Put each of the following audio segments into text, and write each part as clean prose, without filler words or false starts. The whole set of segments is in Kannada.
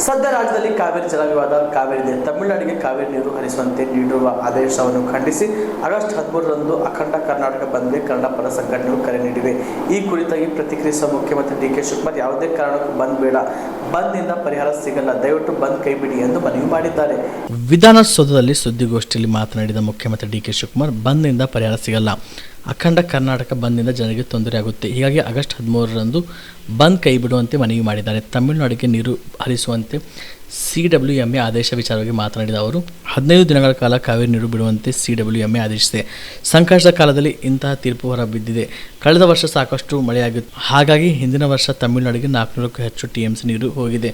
ಸದ್ಯ ರಾಜ್ಯದಲ್ಲಿ ಕಾವೇರಿ ಜಲ ವಿವಾದ ಕಾವೇರಿ ತಮಿಳುನಾಡಿಗೆ ಕಾವೇರಿ ನೀರು ಹರಿಸುವಂತೆ ನೀಡಿರುವ ಆದೇಶವನ್ನು ಖಂಡಿಸಿ ಆಗಸ್ಟ್ 13ರಂದು ಅಖಂಡ ಕರ್ನಾಟಕ ಬಂದ್ಗೆ ಕನ್ನಡ ಪರ ಸಂಘಟನೆಗಳು ಕರೆ ನೀಡಿವೆ. ಈ ಕುರಿತಾಗಿ ಪ್ರತಿಕ್ರಿಯಿಸಿದ ಮುಖ್ಯಮಂತ್ರಿ ಡಿ ಕೆ ಶಿವಕುಮಾರ್ ಯಾವುದೇ ಕಾರಣಕ್ಕೂ ಬಂದ್ ಬೇಡ, ಬಂದ್ನಿಂದ ಪರಿಹಾರ ಸಿಗಲ್ಲ, ದಯವಿಟ್ಟು ಬಂದ್ ಕೈಬಿಡಿ ಎಂದು ಮನವಿ ಮಾಡಿದ್ದಾರೆ. ವಿಧಾನಸೌಧದಲ್ಲಿ ಸುದ್ದಿಗೋಷ್ಠಿಯಲ್ಲಿ ಮಾತನಾಡಿದ ಮುಖ್ಯಮಂತ್ರಿ ಡಿ ಕೆ ಶಿವಕುಮಾರ್, ಬಂದ್ನಿಂದ ಪರಿಹಾರ ಸಿಗಲ್ಲ, ಅಖಂಡ ಕರ್ನಾಟಕ ಬಂದ್ನಿಂದ ಜನರಿಗೆ ತೊಂದರೆಯಾಗುತ್ತೆ. ಹೀಗಾಗಿ ಆಗಸ್ಟ್ 13ರಂದು ಬಂದ್ ಕೈ ಬಿಡುವಂತೆ ಮನವಿ ಮಾಡಿದ್ದಾರೆ. ತಮಿಳುನಾಡಿಗೆ ನೀರು ಹರಿಸುವಂತೆ CWMA ಆದೇಶ ವಿಚಾರವಾಗಿ ಮಾತನಾಡಿದ ಅವರು, 15 ದಿನಗಳ ಕಾಲ ಕಾವೇರಿ ನೀರು ಬಿಡುವಂತೆ CWMA ಆದೇಶಿಸಿದೆ. ಸಂಕಷ್ಟದ ಕಾಲದಲ್ಲಿ ಇಂತಹ ತೀರ್ಪು ಹೊರಬಿದ್ದಿದೆ. ಕಳೆದ ವರ್ಷ ಸಾಕಷ್ಟು ಮಳೆಯಾಗಿತ್ತು, ಹಾಗಾಗಿ ಹಿಂದಿನ ವರ್ಷ ತಮಿಳುನಾಡಿಗೆ 400ಕ್ಕೂ ಹೆಚ್ಚು TMC ನೀರು ಹೋಗಿದೆ.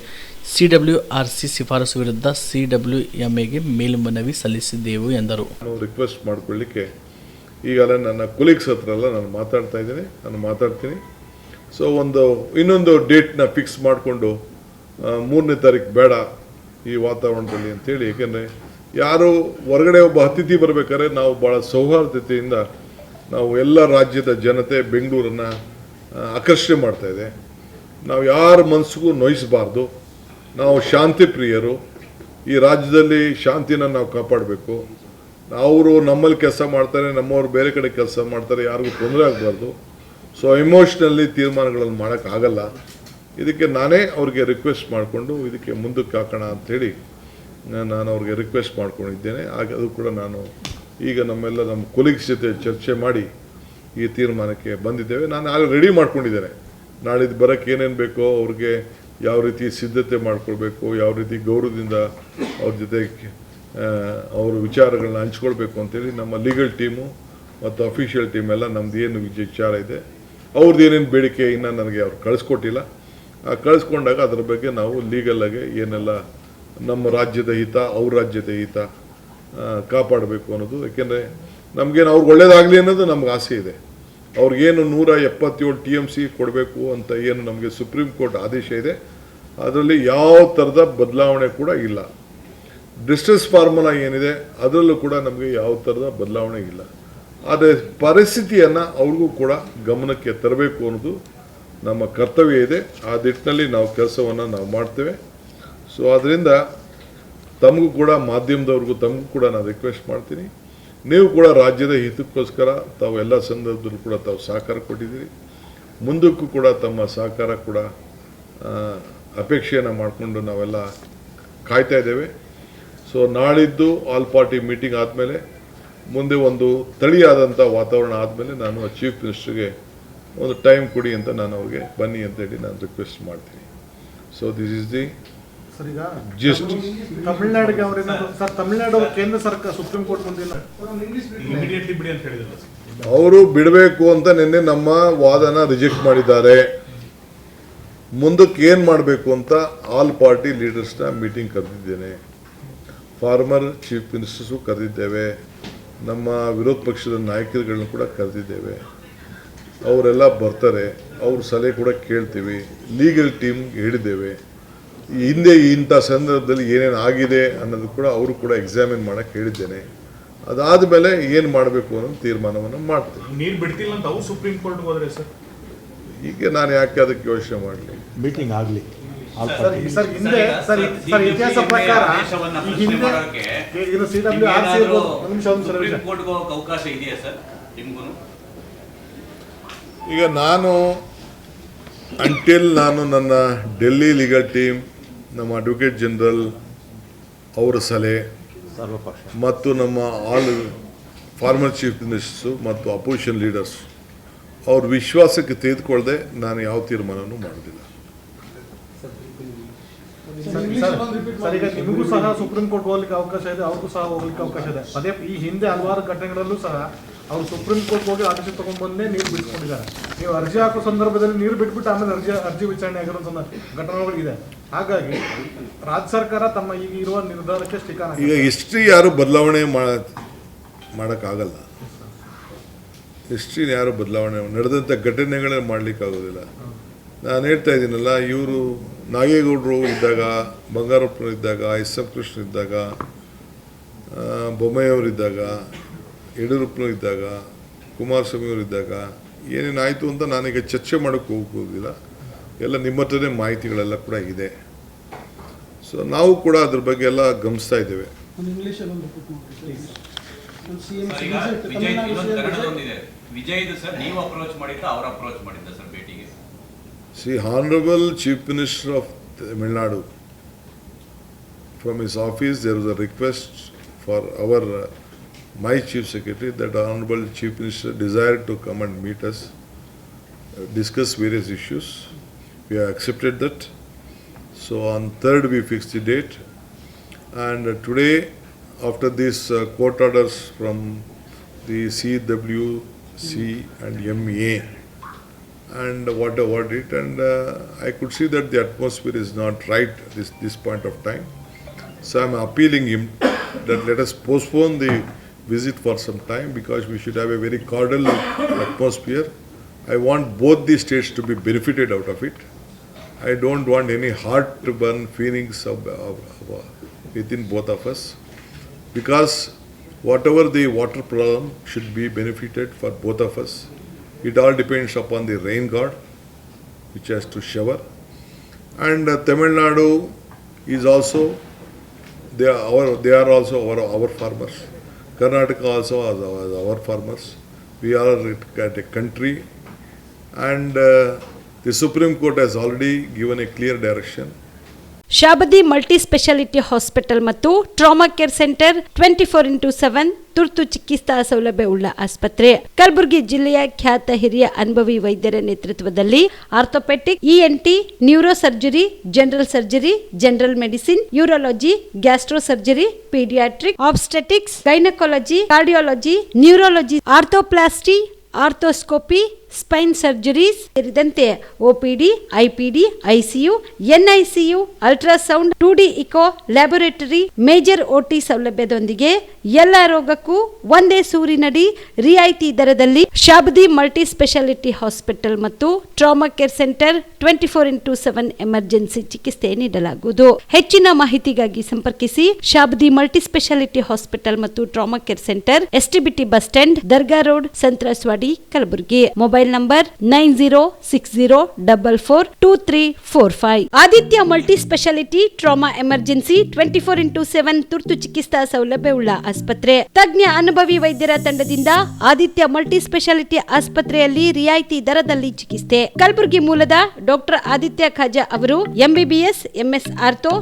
CWRC ಶಿಫಾರಸು ವಿರುದ್ಧ CWMAಗೆ ಮೇಲ್ಮನವಿ ಸಲ್ಲಿಸಿದ್ದೆವು ಎಂದರು. ರಿಕ್ವೆಸ್ಟ್ ಮಾಡಿಕೊಳ್ಳಿಕ್ಕೆ ಈಗಲೇ ನನ್ನ ಕೊಲೀಗ್ಸ್ ಹತ್ರ ಎಲ್ಲ ನಾನು ಮಾತಾಡ್ತೀನಿ. ಸೊ ಇನ್ನೊಂದು ಡೇಟ್ನ ಫಿಕ್ಸ್ ಮಾಡಿಕೊಂಡು 3ನೇ ತಾರೀಕು ಬೇಡ ಈ ವಾತಾವರಣದಲ್ಲಿ ಅಂತೇಳಿ. ಏಕೆಂದರೆ ಯಾರು ಹೊರಗಡೆ ಒಬ್ಬ ಅತಿಥಿ ಬರಬೇಕಾದ್ರೆ ನಾವು ಭಾಳ ಸೌಹಾರ್ದತೆಯಿಂದ ನಾವು ಎಲ್ಲ ರಾಜ್ಯದ ಜನತೆ ಬೆಂಗಳೂರನ್ನು ಆಕರ್ಷಣೆ ಮಾಡ್ತಾಯಿದೆ. ನಾವು ಯಾರ ಮನಸ್ಸಿಗೂ ನೋಯಿಸಬಾರ್ದು. ನಾವು ಶಾಂತಿ ಪ್ರಿಯರು. ಈ ರಾಜ್ಯದಲ್ಲಿ ಶಾಂತಿನ ನಾವು ಕಾಪಾಡಬೇಕು. ಅವರು ನಮ್ಮಲ್ಲಿ ಕೆಲಸ ಮಾಡ್ತಾರೆ, ನಮ್ಮವ್ರು ಬೇರೆ ಕಡೆ ಕೆಲಸ ಮಾಡ್ತಾರೆ, ಯಾರಿಗೂ ತೊಂದರೆ ಆಗಬಾರ್ದು. ಸೊ ಎಮೋಷ್ನಲಿ ತೀರ್ಮಾನಗಳನ್ನು ಮಾಡೋಕ್ಕಾಗಲ್ಲ. ಇದಕ್ಕೆ ನಾನೇ ಅವ್ರಿಗೆ ರಿಕ್ವೆಸ್ಟ್ ಮಾಡಿಕೊಂಡು ಇದಕ್ಕೆ ಮುಂದಕ್ಕೆ ಹಾಕೋಣ ಅಂಥೇಳಿ ನಾನು ಅವ್ರಿಗೆ ರಿಕ್ವೆಸ್ಟ್ ಮಾಡ್ಕೊಂಡಿದ್ದೇನೆ. ಹಾಗೆ ಅದು ಕೂಡ ನಾನು ಈಗ ನಮ್ಮ ಕೊಲೀಗ್ಸ್ ಜೊತೆ ಚರ್ಚೆ ಮಾಡಿ ಈ ತೀರ್ಮಾನಕ್ಕೆ ಬಂದಿದ್ದೇವೆ. ನಾನು ಆಗ ರೆಡಿ ಮಾಡ್ಕೊಂಡಿದ್ದೇನೆ. ನಾಳಿದ್ದು ಬರೋಕ್ಕೆ ಏನೇನು ಬೇಕೋ ಅವ್ರಿಗೆ ಯಾವ ರೀತಿ ಸಿದ್ಧತೆ ಮಾಡ್ಕೊಳ್ಬೇಕು, ಯಾವ ರೀತಿ ಗೌರವದಿಂದ ಅವ್ರ ಜೊತೆ ಅವರು ವಿಚಾರಗಳನ್ನ ಹಂಚ್ಕೊಳ್ಬೇಕು ಅಂತೇಳಿ ನಮ್ಮ ಲೀಗಲ್ ಟೀಮು ಮತ್ತು ಅಫಿಷಿಯಲ್ ಟೀಮ್ ಎಲ್ಲ ನಮ್ದು ಏನು ವಿಚಾರ ಇದೆ, ಅವ್ರದ್ದು ಏನೇನು ಬೇಡಿಕೆ ಇನ್ನೂ ನನಗೆ ಅವ್ರು ಕಳಿಸ್ಕೊಟ್ಟಿಲ್ಲ. ಕಳಿಸ್ಕೊಂಡಾಗ ಅದರ ಬಗ್ಗೆ ನಾವು ಲೀಗಲಾಗಿ ಏನೆಲ್ಲ ನಮ್ಮ ರಾಜ್ಯದ ಹಿತ, ಅವ್ರ ರಾಜ್ಯದ ಹಿತ ಕಾಪಾಡಬೇಕು ಅನ್ನೋದು. ಯಾಕೆಂದರೆ ನಮಗೇನು ಅವ್ರಿಗೆ ಒಳ್ಳೇದಾಗಲಿ ಅನ್ನೋದು ನಮ್ಗೆ ಆಸೆ ಇದೆ. ಅವ್ರಿಗೇನು 177 TMC ಕೊಡಬೇಕು ಅಂತ ಏನು ನಮಗೆ ಸುಪ್ರೀಂ ಕೋರ್ಟ್ ಆದೇಶ ಇದೆ, ಅದರಲ್ಲಿ ಯಾವ ಥರದ ಬದಲಾವಣೆ ಕೂಡ ಇಲ್ಲ. ಡಿಸ್ಟ್ರೆಸ್ ಫಾರ್ಮುಲಾ ಏನಿದೆ ಅದರಲ್ಲೂ ಕೂಡ ನಮಗೆ ಯಾವ ಥರದ ಬದಲಾವಣೆ ಇಲ್ಲ. ಆದರೆ ಪರಿಸ್ಥಿತಿಯನ್ನು ಅವ್ರಿಗೂ ಕೂಡ ಗಮನಕ್ಕೆ ತರಬೇಕು ಅನ್ನೋದು ನಮ್ಮ ಕರ್ತವ್ಯ ಇದೆ. ಆ ನಿಟ್ಟಿನಲ್ಲಿ ನಾವು ಕೆಲಸವನ್ನು ನಾವು ಮಾಡ್ತೇವೆ. ಸೊ ಅದರಿಂದ ತಮಗೂ ಕೂಡ ಮಾಧ್ಯಮದವ್ರಿಗೂ ತಮಗೂ ಕೂಡ ನಾನು ರಿಕ್ವೆಸ್ಟ್ ಮಾಡ್ತೀನಿ, ನೀವು ಕೂಡ ರಾಜ್ಯದ ಹಿತಕ್ಕೋಸ್ಕರ ತಾವು ಎಲ್ಲ ಸಂದರ್ಭದಲ್ಲೂ ಕೂಡ ತಾವು ಸಹಕಾರ ಕೊಟ್ಟಿದ್ದೀರಿ. ಮುಂದಕ್ಕೂ ಕೂಡ ತಮ್ಮ ಸಹಕಾರ ಕೂಡ ಅಪೇಕ್ಷೆಯನ್ನು ಮಾಡಿಕೊಂಡು ನಾವೆಲ್ಲ ಕಾಯ್ತಾ ಇದ್ದೇವೆ. ಸೊ ನಾಳಿದ್ದು ಆಲ್ ಪಾರ್ಟಿ ಮೀಟಿಂಗ್ ಆದಮೇಲೆ ಮುಂದೆ ಒಂದು ತಳಿಯಾದಂಥ ವಾತಾವರಣ ಆದಮೇಲೆ ನಾನು ಚೀಫ್ ಮಿನಿಸ್ಟರ್ಗೆ ಒಂದು ಟೈಮ್ ಕೊಡಿ ಅಂತ ನಾನು ಅವ್ರಿಗೆ ಬನ್ನಿ ಅಂತೇಳಿ ನಾನು ರಿಕ್ವೆಸ್ಟ್ ಮಾಡ್ತೀನಿ. So this is the gist. ತಮಿಳುನಾಡಿಗೆ ಅವರಿಂದ ಸರ್, ತಮಿಳುನಾಡು ಕೇಂದ್ರ ಸರ್ಕಾರ ಸುಪ್ರೀಂ ಕೋರ್ಟ್ ಬಂದಿಲ್ಲ, ಅವರು ಬಿಡಬೇಕು ಅಂತ ನಿನ್ನೆ ನಮ್ಮ ವಾದನ ರಿಜೆಕ್ಟ್ ಮಾಡಿದ್ದಾರೆ. ಮುಂದಕ್ಕೆ ಏನು ಮಾಡಬೇಕು ಅಂತ ಆಲ್ ಪಾರ್ಟಿ ಲೀಡರ್ಸ್ನ ಮೀಟಿಂಗ್ ಕರೆದಿದ್ದೇನೆ. ಫಾರ್ಮರ್ ಚೀಫ್ ಮಿನಿಸ್ಟರ್ಸು ಕರೆದಿದ್ದೇವೆ, ನಮ್ಮ ವಿರೋಧ ಪಕ್ಷದ ನಾಯಕರುಗಳನ್ನ ಕೂಡ ಕರೆದಿದ್ದೇವೆ. ಅವರೆಲ್ಲ ಬರ್ತಾರೆ, ಅವ್ರ ಸಲಹೆ ಕೂಡ ಕೇಳ್ತೀವಿ. ಲೀಗಲ್ ಟೀಮ್ ಹೇಳಿದ್ದೇವೆ. ಹಿಂದೆ ಇಂಥ ಸಂದರ್ಭದಲ್ಲಿ ಏನೇನು ಆಗಿದೆ ಅನ್ನೋದು ಕೂಡ ಅವರು ಕೂಡ ಎಕ್ಸಾಮಿನ್ ಮಾಡೋಕ್ಕೆ ಹೇಳಿದ್ದೇನೆ. ಅದಾದ ಮೇಲೆ ಏನು ಮಾಡಬೇಕು ಅನ್ನೋ ತೀರ್ಮಾನವನ್ನು ಮಾಡ್ತೀವಿ. ನೀರು ಬಿಡ್ತಿಲ್ಲ ಅಂತ ಅವ್ರು ಸುಪ್ರೀಂ ಕೋರ್ಟ್ಗೆ ಹೋದ್ರೆ ಸರ್, ಈಗ ನಾನು ಯಾಕೆ ಅದಕ್ಕೆ ಯೋಚನೆ ಮಾಡಲಿ? ಮೀಟಿಂಗ್ ಆಗಲಿ. ಸರ್ ಇತಿಹಾಸ ಪ್ರಕಾರ ಅವಕಾಶ ಇದೆಯಾ ಸರ್ ನಿಮಗೂ? ಈಗ ನಾನು ನನ್ನ ಡೆಲ್ಲಿ ಲೀಗಲ್ ಟೀಮ್, ನಮ್ಮ ಅಡ್ವೊಕೇಟ್ ಜನರಲ್ ಅವರ ಸಲಹೆ ಮತ್ತು ನಮ್ಮ ಆಲ್ ಫಾರ್ಮರ್ ಚೀಫ್ ಮಿನಿಸ್ಟರ್ಸು ಮತ್ತು ಅಪೋಸಿಷನ್ ಲೀಡರ್ಸ್ ಅವ್ರ ವಿಶ್ವಾಸಕ್ಕೆ ತೆಗೆದುಕೊಳ್ಳದೆ ನಾನು ಯಾವ ತೀರ್ಮಾನವೂ ಮಾಡೋದಿಲ್ಲ. ಈಗ ನಿಮಗೂ ಸಹ ಸುಪ್ರೀಂ ಕೋರ್ಟ್ ಹೋಗ್ಲಿಕ್ಕೆ ಅವಕಾಶ ಇದೆ, ಅವ್ರಿಗೂ ಸಹ ಹೋಗ್ಲಿಕ್ಕೆ ಅವಕಾಶ ಇದೆ. ಅದೇ ಈ ಹಿಂದೆ ಹಲವಾರು ಘಟನೆಗಳಲ್ಲೂ ಸಹ ಅವರು ಸುಪ್ರೀಂ ಕೋರ್ಟ್ ಹೋಗಿ ಆದೇಶ ತಗೊಂಡು ಬಂದೇ ನೀರು ಬಿಡಿಸ್ಕೊಂಡಿದ್ದಾರೆ. ನೀವು ಅರ್ಜಿ ಹಾಕೋ ಸಂದರ್ಭದಲ್ಲಿ ನೀರು ಬಿಟ್ಬಿಟ್ಟು ಆಮೇಲೆ ಅರ್ಜಿ ವಿಚಾರಣೆ ಆಗಿರೋ ಘಟನೆಗಳಿದೆ. ಹಾಗಾಗಿ ರಾಜ್ಯ ಸರ್ಕಾರ ತಮ್ಮ ಈಗ ಇರುವ ನಿರ್ಧಾರಕ್ಕೆ ಸ್ಟಿಕಾನ್. ಈಗ ಹಿಸ್ಟ್ರಿ ಯಾರು ಬದಲಾವಣೆ ಮಾಡೋಕ್ಕಾಗಲ್ಲ. ಹಿಸ್ಟ್ರಿನ ಯಾರು ಬದಲಾವಣೆ ನಡೆದಂಥ ಘಟನೆಗಳನ್ನ ಮಾಡಲಿಕ್ಕಾಗೋದಿಲ್ಲ. ನಾನು ಹೇಳ್ತಾ ಇದ್ದೀನಲ್ಲ, ಇವರು ನಾಗೇಗೌಡರು ಇದ್ದಾಗ, ಬಂಗಾರಪ್ಪನವರು ಇದ್ದಾಗ, SM ಕೃಷ್ಣ ಇದ್ದಾಗ, ಬೊಮ್ಮಾಯಿಯವರಿದ್ದಾಗ, ಯಡಿಯೂರಪ್ಪನವರು ಇದ್ದಾಗ, ಕುಮಾರಸ್ವಾಮಿಯವರು ಇದ್ದಾಗ ಏನೇನಾಯಿತು ಅಂತ ನಾನೀಗ ಚರ್ಚೆ ಮಾಡೋಕ್ಕೆ ಹೋಗೋದಿಲ್ಲ. ಎಲ್ಲ ನಿಮ್ಮ ಹತ್ರನೇ ಮಾಹಿತಿಗಳೆಲ್ಲ ಕೂಡ ಇದೆ. ಸೊ ನಾವು ಕೂಡ ಅದ್ರ ಬಗ್ಗೆ ಎಲ್ಲ ಗಮನಿಸ್ತಾ ಇದ್ದೇವೆ. ಸರ್, ಈಗ ವಿಜಯ್ ಇನ್ನೊಂದು ಕನ್ನಡದೊಂದಿದೆ. ವಿಜಯ್ದು ಸರ್ ನೀವು ಅಪ್ರೋಚ್ ಮಾಡಿದ್ದ ಅವ್ರು ಅಪ್ರೋಚ್ ಮಾಡಿದ್ದ ಸರ್ ಭೇಟಿಗೆ? See, Honorable Chief Minister of Tamil Nadu, from his office there was a request for my Chief Secretary that Honorable Chief Minister desired to come and meet us, discuss various issues. We have accepted that. So on 3rd we fixed the date, and today after these court orders from the CWC and MA and whatever it, and I could see that the atmosphere is not right this point of time. So I am appealing him that let us postpone the visit for some time, because we should have a very cordial atmosphere. I want both the states to be benefited out of it. I don't want any heartburn feelings within both of us, because whatever the water problem should be benefited for both of us. It all depends upon the rain god, which has to shower. And Tamil Nadu is also, they are also our farmers. Karnataka also is our farmers. We are a country, and the Supreme Court has already given a clear direction. Shabadi multi speciality hospital ಮತ್ತು ಟ್ರಾಮಾ ಕೇರ್ ಸೆಂಟರ್ 24/7 ತುರ್ತು ಚಿಕಿತ್ಸಾ ಸೌಲಭ್ಯ ಉಳ್ಳ ಆಸ್ಪತ್ರೆ. ಕಲಬುರಗಿ ಜಿಲ್ಲೆಯ ಖ್ಯಾತ ಹಿರಿಯ ಅನುಭವಿ ವೈದ್ಯರ ನೇತೃತ್ವದಲ್ಲಿ orthopaedic, ENT, neuro surgery, general surgery, general medicine, urology, gastro surgery, paediatric, obstetrics, gynaecology, cardiology, neurology, arthroplasty, arthroscopy, spine surgeries ಸೇರಿದಂತೆ OPD, IPD, ICU, NICU, ultrasound, 2D echo, laboratory, major OT ಸೌಲಭ್ಯದೊಂದಿಗೆ ಎಲ್ಲ ರೋಗಕ್ಕೂ ಒಂದೇ ಸೂರಿನಡಿ ರಿಯಾಯಿತಿ ದರದಲ್ಲಿ ಶಾಬದಿ ಮಲ್ಟಿ ಸ್ಪೆಷಾಲಿಟಿ ಹಾಸ್ಪಿಟಲ್ ಮತ್ತು ಟ್ರಾಮಾ ಕೇರ್ ಸೆಂಟರ್ 24/7 ಎಮರ್ಜೆನ್ಸಿ ಚಿಕಿತ್ಸೆ ನೀಡಲಾಗುವುದು. ಹೆಚ್ಚಿನ ಮಾಹಿತಿಗಾಗಿ ಸಂಪರ್ಕಿಸಿ ಶಾಬದಿ ಮಲ್ಟಿ ಸ್ಪೆಷಾಲಿಟಿ ಹಾಸ್ಪಿಟಲ್ ಮತ್ತು trauma care centre, STBT bus stand, Dargah road, ಸಂತ್ರಸ್ವಾಡಿ, Kalaburagi. Mobile number 9060442345. Aditya multi speciality trauma emergency 24/7 ತುರ್ತು ಚಿಕಿತ್ಸಾ ಸೌಲಭ್ಯವುಳ್ಳ ಆಸ್ಪತ್ರೆ. ತಜ್ಞ ಅನುಭವಿ ವೈದ್ಯರ ತಂಡದಿಂದ ಆದಿತ್ಯ ಮಲ್ಟಿ ಸ್ಪೆಷಾಲಿಟಿ ಆಸ್ಪತ್ರೆಯಲ್ಲಿ ರಿಯಾಯಿತಿ ದರದಲ್ಲಿ ಚಿಕಿತ್ಸೆ. ಕಲಬುರಗಿ ಮೂಲದ ಡಾಕ್ಟರ್ ಆದಿತ್ಯ ಖಾಜಾ ಅವರು MBBS, MS ortho,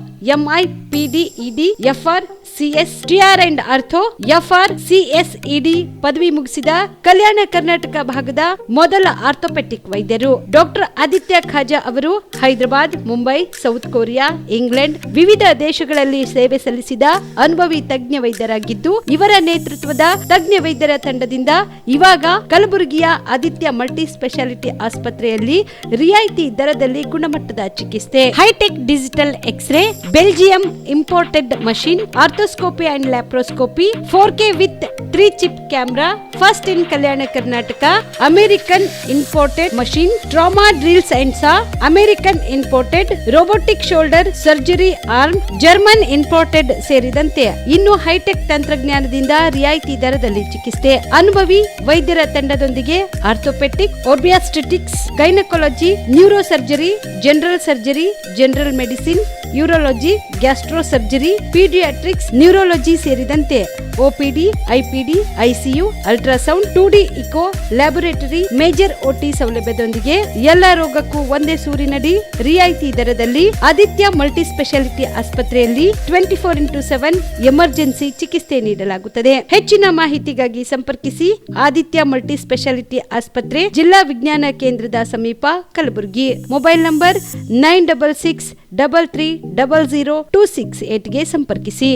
MI, PD, ED, FR, CS, TR and ortho, FR, CSED ಪದವಿ ಮುಗಿಸಿದ ಕಲ್ಯಾಣ ಕರ್ನಾಟಕ ಭಾಗದ ಮೊದಲ ಆರ್ಥೋಪೆಟಿಕ್ ವೈದ್ಯರು. ಡಾಕ್ಟರ್ ಆದಿತ್ಯ ಖಾಜಾ ಅವರು Hyderabad, Mumbai, south Korea, England ವಿವಿಧ ದೇಶಗಳಲ್ಲಿ ಸೇವೆ ಸಲ್ಲಿಸಿದ ಅನುಭವಿ ತಜ್ಞ ವೈದ್ಯರಾಗಿದ್ದು, ಇವರ ನೇತೃತ್ವದ ತಜ್ಞ ವೈದ್ಯರ ತಂಡದಿಂದ ಇವಾಗ ಕಲಬುರಗಿಯ ಆದಿತ್ಯ ಮಲ್ಟಿ ಸ್ಪೆಷಾಲಿಟಿ ಆಸ್ಪತ್ರೆಯಲ್ಲಿ ರಿಯಾಯಿತಿ ದರದಲ್ಲಿ ಗುಣಮಟ್ಟದ ಚಿಕಿತ್ಸೆ. Hi-tech digital x-ray, Belgium imported machine, arthroscopy and laparoscopy, 4K with 3 chip camera, first in Kalyana Karnataka, American imported machine, trauma drills and saw, American imported robotic shoulder surgery arm, German imported ಸೇರಿದಂತೆ ಇನ್ನು ಹೈಟೆಕ್ ತಂತ್ರಜ್ಞಾನದಿಂದ ರಿಯಾಯಿತಿ ದರದಲ್ಲಿ ಚಿಕಿತ್ಸೆ. ಅನುಭವಿ ವೈದ್ಯರ ತಂಡದೊಂದಿಗೆ orthopaedic, obstetrics, gynaecology, neuro surgery, general surgery, general medicine, urology, gastro surgery, paediatrics, neurology ಸೇರಿದಂತೆ OPD, IPD, ICU, ultrasound, 2D echo, laboratory, major OT ಸೌಲಭ್ಯದೊಂದಿಗೆ ಎಲ್ಲ ರೋಗಕ್ಕೂ ಒಂದೇ ಸೂರಿನಡಿ ರಿಯಾಯಿತಿ ದರದಲ್ಲಿ ಆದಿತ್ಯ ಮಲ್ಟಿ ಸ್ಪೆಷಾಲಿಟಿ ಆಸ್ಪತ್ರೆಯಲ್ಲಿ 24/7 ಎಮರ್ಜೆನ್ಸಿ ಚಿಕಿತ್ಸೆ ನೀಡಲಾಗುತ್ತದೆ. ಹೆಚ್ಚಿನ ಮಾಹಿತಿಗಾಗಿ ಸಂಪರ್ಕಿಸಿ ಆದಿತ್ಯ ಮಲ್ಟಿ ಸ್ಪೆಷಾಲಿಟಿ ಆಸ್ಪತ್ರೆ, ಜಿಲ್ಲಾ ವಿಜ್ಞಾನ ಕೇಂದ್ರದ ಸಮೀಪ, ಕಲಬುರಗಿ. ಮೊಬೈಲ್ ನಂಬರ್ 9663300268ಗೆ ಸಂಪರ್ಕಿಸಿ.